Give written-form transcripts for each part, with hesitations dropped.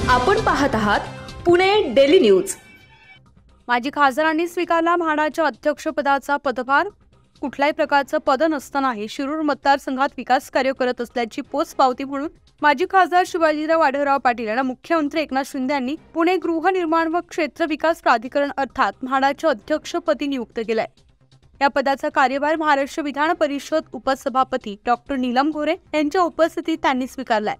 आपण पाहत आहात पुणे डेली न्यूज। माजी खासदारांनी स्वीकारला म्हाडाच्या अध्यक्षपदाचा पदभार। कुठल्याही प्रकारचं पद नसतानाही शिरूर मतदारसंघात विकास कार्य करत असल्याची पोचपावती म्हणून माजी खासदार शिवाजीराव आढळराव पाटील यांना मुख्यमंत्री एकनाथ शिंदे यांनी पुणे गृहनिर्माण व क्षेत्र विकास प्राधिकरण अर्थात म्हाडाच्या अध्यक्षपदी नियुक्त केलंय। या पदाचा कार्यभार महाराष्ट्र विधान परिषद उपसभापती डॉक्टर नीलम गोरे यांच्या उपस्थितीत त्यांनी स्वीकारलाय।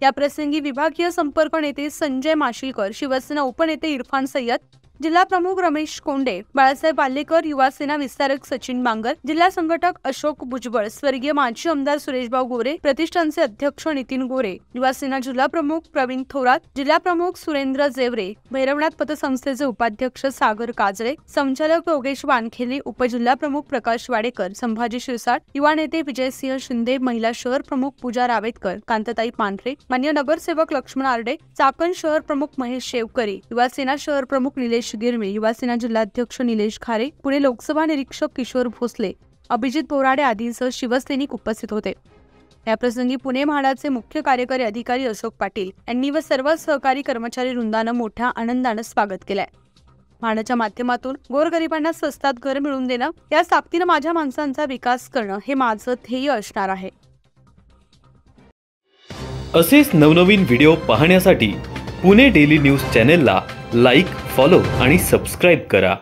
या प्रसंगी विभागीय संपर्क नेते संजय माशिलकर, शिवसेना उपनेते इरफान सय्यद, जिल्हा प्रमुख रमेश कोंडे, बाळासाहेब बालेकर, युवा सेना विस्तारक सचिन बांगर, जिल्हा संघटक अशोक भुजबळ, स्वर्गीय माजी आमदार सुरेशभाऊ गोरे, प्रतिष्ठानचे अध्यक्ष नितीन गोरे, युवा सेना जिल्हा प्रमुख प्रवीण थोरात, जिल्हा प्रमुख सुरेंद्र जेवरे, भैरवनाथ पतसंस्थेचे उपाध्यक्ष सागर काजळे, संचालक योगेश वानखेले, उपजिल्हा प्रमुख प्रकाश वाडेकर, संभाजी शिरसाट, युवा नेते विजयसिंह शिंदे, महिला शहर प्रमुख पूजा रावेतकर, कांताताई पांढरे, मान्य नगरसेवक लक्ष्मण आरडे, चाकण शहर प्रमुख महेश शेवकरी, युवा सेना शहर प्रमुख निलेश गिरमे, युवा सेना जिल्हाध्यक्ष निलेश खारे, पुणे लोकसभा निरीक्षक किशोर भोसले, अभिजित बोराडे आदींसह शिवसैनिक उपस्थित होते। या प्रसंगी पुणे म्हाडाचे मुख्य कार्यकारी अधिकारी अशोक पाटील यांनी व सर्व सहकारी कर्मचारी वृंदानं मोठ्या आनंदानं स्वागत केलंय। म्हाडाच्या माध्यमातून गोरगरिबांना स्वस्तात घर मिळवून देणं, या ताकदीनं माझ्या माणसांचा विकास करणं हे माझं ध्येय असणार आहे। असेच नवनवीन व्हिडिओ पाहण्यासाठी पुणे डेली न्यूज चॅनेलला लाईक, फॉलो आणि सबस्क्राईब करा।